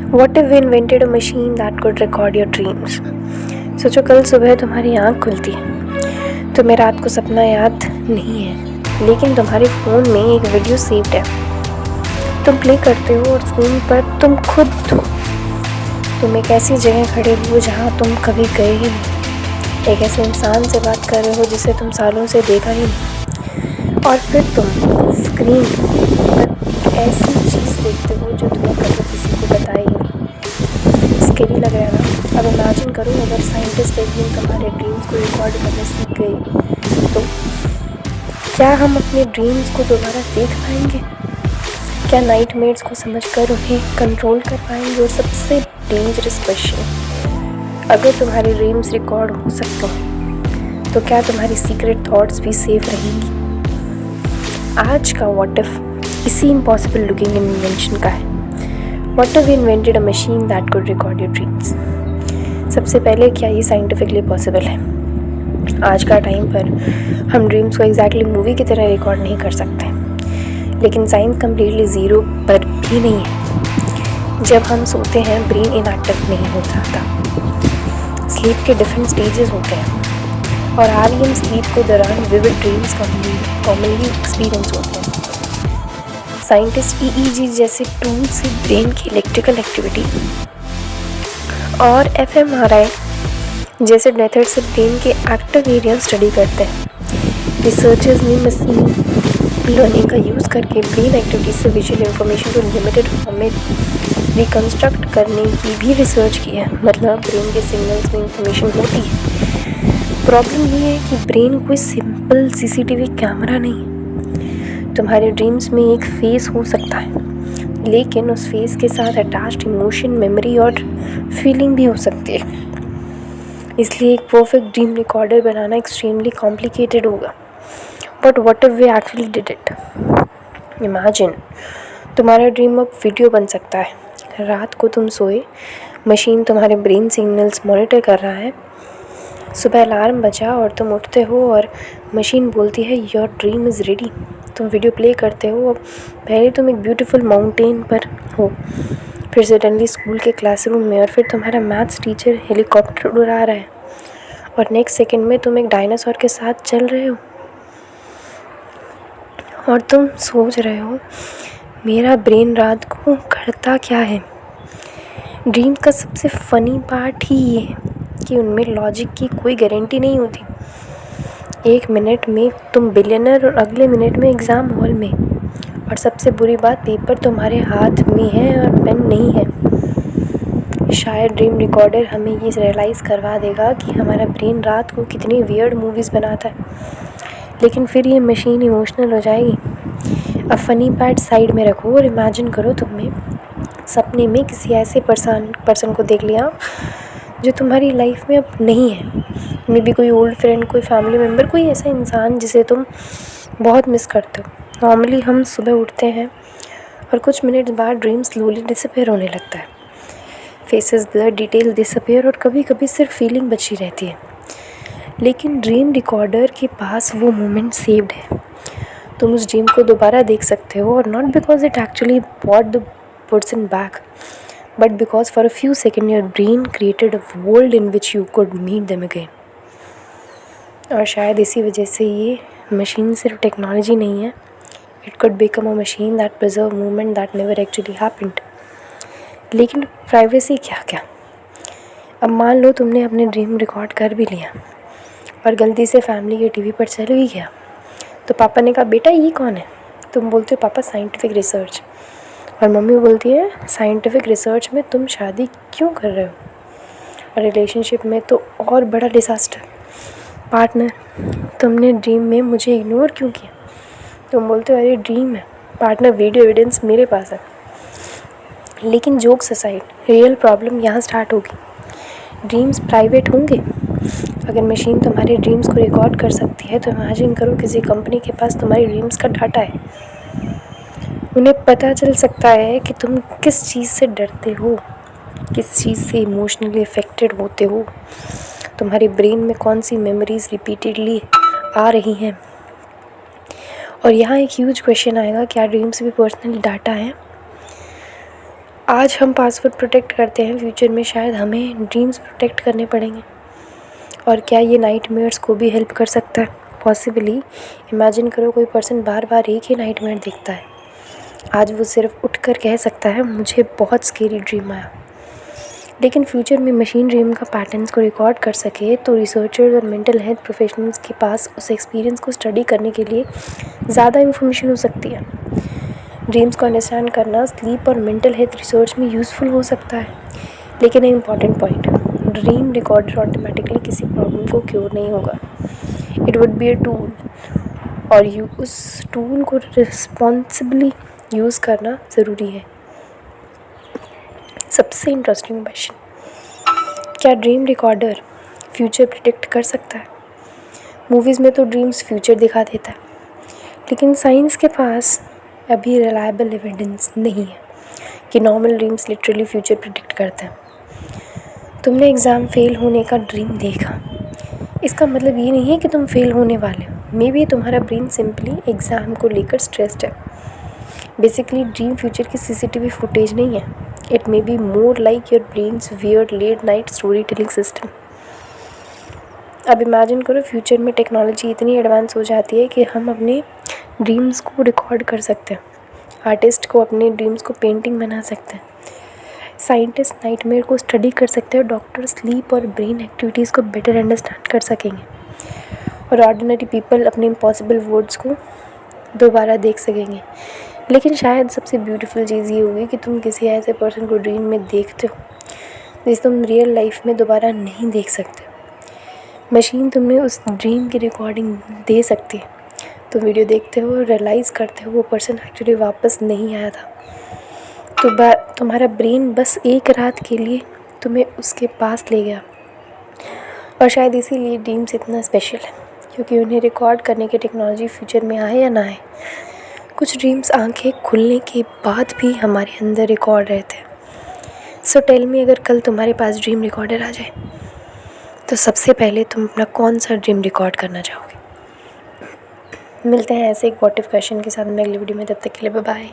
What if we invented a machine that could record your dreams? सोचो कल सुबह तुम्हारी आँख खुलती है, तुम्हें रात को सपना याद नहीं है, लेकिन तुम्हारे फ़ोन में एक वीडियो सेव्ड है। तुम प्ले करते हो और स्क्रीन पर तुम खुद हो। तुम एक ऐसी जगह खड़े हो जहाँ तुम कभी गए ही नहीं। एक ऐसे इंसान से बात कर रहे हो जिसे तुम सालों से देखा ही नहीं। और फिर तुम स्क्रीन पर ऐसी चीज़ देखते हो जो तुम्हें कभी किसी को बताई ही नहीं। स्कैरी लग रहा है ना? अब इमेजिन करो अगर साइंटिस्ट एक दिन तुम्हारे ड्रीम्स को रिकॉर्ड करना सीख गए तो क्या हम अपने ड्रीम्स को दोबारा देख पाएंगे? क्या नाइटमेयर्स को समझकर उन्हें कंट्रोल कर पाएंगे? और सबसे डेंजरस क्वेश्चन, अगर तुम्हारे ड्रीम्स रिकॉर्ड हो सकते हैं तो क्या तुम्हारी सीक्रेट थॉट्स भी सेफ रहेंगी? आज का व्हाट इफ इसी इम्पॉसिबल लुकिंग इन्वेंशन का है। What if we invented a machine that could record your dreams? सबसे पहले, क्या ये साइंटिफिकली पॉसिबल है? आज का टाइम पर हम ड्रीम्स को एग्जैक्टली मूवी की तरह रिकॉर्ड नहीं कर सकते, लेकिन साइंस कम्प्लीटली ज़ीरो पर भी नहीं है। जब हम सोते हैं ब्रेन इनएक्टिव नहीं हो जाता। स्लीप के डिफरेंट स्टेजेस होते हैं और REM स्लीप के दौरान विविड ड्रीम्स कॉमनली एक्सपीरियंस होते हैं। साइंटिस्ट EEG जैसे टूल से ब्रेन की इलेक्ट्रिकल एक्टिविटी और fMRI जैसे मेथड से ब्रेन के एक्टिव एरिया स्टडी करते हैं। रिसर्चर्स ने मशीन लर्निंग का यूज़ करके ब्रेन एक्टिविटी से विजुअल इंफॉर्मेशन को लिमिटेड फॉर्म में रिकन्स्ट्रक्ट करने की भी रिसर्च की है। मतलब ब्रेन के सिग्नल्स में इंफॉर्मेशन होती है। प्रॉब्लम ये है कि ब्रेन कोई सिंपल CCTV कैमरा नहीं है। तुम्हारे ड्रीम्स में एक फेस हो सकता है, लेकिन उस फेस के साथ अटैच्ड इमोशन, मेमोरी और फीलिंग भी हो सकती है। इसलिए एक परफेक्ट ड्रीम रिकॉर्डर बनाना एक्सट्रीमली कॉम्प्लिकेटेड होगा। But what if we actually did it? Imagine तुम्हारा ड्रीम अब वीडियो बन सकता है। रात को तुम सोए, मशीन तुम्हारे ब्रेन सिग्नल्स मॉनिटर कर रहा है। सुबह अलार्म बजा और तुम उठते हो और मशीन बोलती है योर ड्रीम इज़ रेडी। तुम वीडियो प्ले करते हो। अब पहले तुम एक ब्यूटीफुल माउंटेन पर हो, फिर सडनली स्कूल के क्लासरूम में, और फिर तुम्हारा मैथ्स टीचर हेलीकॉप्टर उड़ा रहा है, और नेक्स्ट सेकंड में तुम एक डायनासोर के साथ चल रहे हो। और तुम सोच रहे हो मेरा ब्रेन रात को करता क्या है? ड्रीम का सबसे फ़नी पार्ट ही ये है कि उनमें लॉजिक की कोई गारंटी नहीं होती। एक मिनट में तुम बिलियनर और अगले मिनट में एग्ज़ाम हॉल में। और सबसे बुरी बात, पेपर तुम्हारे हाथ में है और पेन नहीं है। शायद ड्रीम रिकॉर्डर हमें ये रियलाइज़ करवा देगा कि हमारा ब्रेन रात को कितनी वियर्ड मूवीज़ बनाता है, लेकिन फिर ये मशीन इमोशनल हो जाएगी। अब फ़नी पार्ट साइड में रखो और इमेजिन करो तुमने सपने में किसी ऐसे पर्सन को देख लिया जो तुम्हारी लाइफ में अब नहीं है। मे बी कोई ओल्ड फ्रेंड, कोई फैमिली मेम्बर, कोई ऐसा इंसान जिसे तुम बहुत मिस करते हो। नॉर्मली हम सुबह उठते हैं और कुछ मिनट बाद ड्रीम स्लोली डिसअपेयर होने लगता है। फेसेस ब्लर, डिटेल डिसअपेयर, और कभी कभी सिर्फ फीलिंग बची रहती है। लेकिन ड्रीम रिकॉर्डर के पास वो मोमेंट सेव्ड है। तुम उस ड्रीम को दोबारा देख सकते हो, और not because it actually brought the person back, but because for a few seconds your brain created a world in which you could meet them again. और शायद इसी वजह से ये मशीन सिर्फ टेक्नोलॉजी नहीं है, it could become a machine that preserve moment that never actually happened. लेकिन प्राइवेसी क्या? अब मान लो तुमने अपने ड्रीम रिकॉर्ड कर भी लिया और गलती से फैमिली के TV पर चल भी गया, तो पापा ने कहा बेटा ये कौन है? तुम बोलते हो पापा साइंटिफिक रिसर्च, और मम्मी बोलती है साइंटिफिक रिसर्च में तुम शादी क्यों कर रहे हो? और रिलेशनशिप में तो और बड़ा डिसास्टर, पार्टनर तुमने ड्रीम में मुझे इग्नोर क्यों किया? तुम बोलते हो अरे ड्रीम है, पार्टनर वीडियो एविडेंस मेरे पास है। लेकिन जोक्स असाइड, रियल प्रॉब्लम यहाँ स्टार्ट होगी। ड्रीम्स प्राइवेट होंगे? अगर मशीन तुम्हारे ड्रीम्स को रिकॉर्ड कर सकती है तो इमेजिन करो किसी कंपनी के पास तुम्हारी ड्रीम्स का डाटा है। उन्हें पता चल सकता है कि तुम किस चीज़ से डरते हो, किस चीज़ से इमोशनली अफेक्टेड होते हो, तुम्हारे ब्रेन में कौन सी मेमोरीज रिपीटेडली आ रही हैं। और यहाँ एक ह्यूज क्वेश्चन आएगा, क्या ड्रीम्स भी पर्सनल डाटा है? आज हम पासवर्ड प्रोटेक्ट करते हैं, फ्यूचर में शायद हमें ड्रीम्स प्रोटेक्ट करने पड़ेंगे। और क्या ये नाइटमेयर्स को भी हेल्प कर सकता है? पॉसिबली। इमेजिन करो कोई पर्सन बार बार एक ही नाइटमेयर देखता है। आज वो सिर्फ उठकर कह सकता है मुझे बहुत स्केरी ड्रीम आया। लेकिन फ्यूचर में मशीन ड्रीम का पैटर्न्स को रिकॉर्ड कर सके तो रिसर्चर्स और मेंटल हेल्थ प्रोफेशनल्स के पास उस एक्सपीरियंस को स्टडी करने के लिए ज़्यादा इन्फॉर्मेशन हो सकती है। ड्रीम्स को अंडरस्टैंड करना स्लीप और मेंटल हेल्थ रिसर्च में यूज़फुल हो सकता है। लेकिन एक important point, dream recorder automatically किसी प्रॉब्लम को क्योर नहीं होगा। It would be a tool, और उस टूल को रिस्पॉन्सिबली यूज़ करना ज़रूरी है। सबसे इंटरेस्टिंग क्वेश्चन, क्या ड्रीम रिकॉर्डर फ्यूचर प्रिडिक्ट कर सकता है? मूवीज़ में तो ड्रीम्स फ्यूचर दिखा देता है, लेकिन साइंस के पास अभी रिलायबल एविडेंस नहीं है कि normal dreams literally future predict करते हैं। तुमने एग्ज़ाम फेल होने का ड्रीम देखा, इसका मतलब ये नहीं है कि तुम फेल होने वाले हो। मे बी तुम्हारा ब्रेन सिंपली एग्ज़ाम को लेकर स्ट्रेस्ड है। बेसिकली ड्रीम फ्यूचर की सीसीटीवी फुटेज नहीं है। It may be more like your brain's weird late night story telling system. अब इमेजिन करो फ्यूचर में टेक्नोलॉजी इतनी एडवांस हो जाती है कि हम अपने ड्रीम्स को रिकॉर्ड कर सकते हैं। आर्टिस्ट को अपने ड्रीम्स को पेंटिंग बना सकते हैं। साइंटिस्ट नाइटमेयर को स्टडी कर सकते हैं। डॉक्टर स्लीप और ब्रेन एक्टिविटीज़ को बेटर अंडरस्टैंड कर सकेंगे। और ऑर्डिनरी पीपल अपने इम्पॉसिबल वर्ड्स को दोबारा देख सकेंगे। लेकिन शायद सबसे ब्यूटीफुल चीज़ ये होगी कि तुम किसी ऐसे पर्सन को ड्रीम में देखते हो जिसे तुम रियल लाइफ में दोबारा नहीं देख सकते। मशीन तुम्हें उस ड्रीम की रिकॉर्डिंग दे सकती है। तुम वीडियो देखते हो और रियलाइज़ करते हो वो पर्सन एक्चुअली वापस नहीं आया था। तो तुम्हारा ब्रेन बस एक रात के लिए तुम्हें उसके पास ले गया। और शायद इसीलिए ड्रीम्स इतना स्पेशल है, क्योंकि उन्हें रिकॉर्ड करने की टेक्नोलॉजी फ्यूचर में आए या ना आए, कुछ ड्रीम्स आंखें खुलने के बाद भी हमारे अंदर रिकॉर्ड रहते हैं। सो टेल मी, अगर कल तुम्हारे पास ड्रीम रिकॉर्डर आ जाए तो सबसे पहले तुम अपना कौन सा ड्रीम रिकॉर्ड करना चाहोगे? मिलते हैं ऐसे एक व्हाट इफ क्वेश्चन के साथ मैं अगली वीडियो में। तब तक के लिए बाय बाय।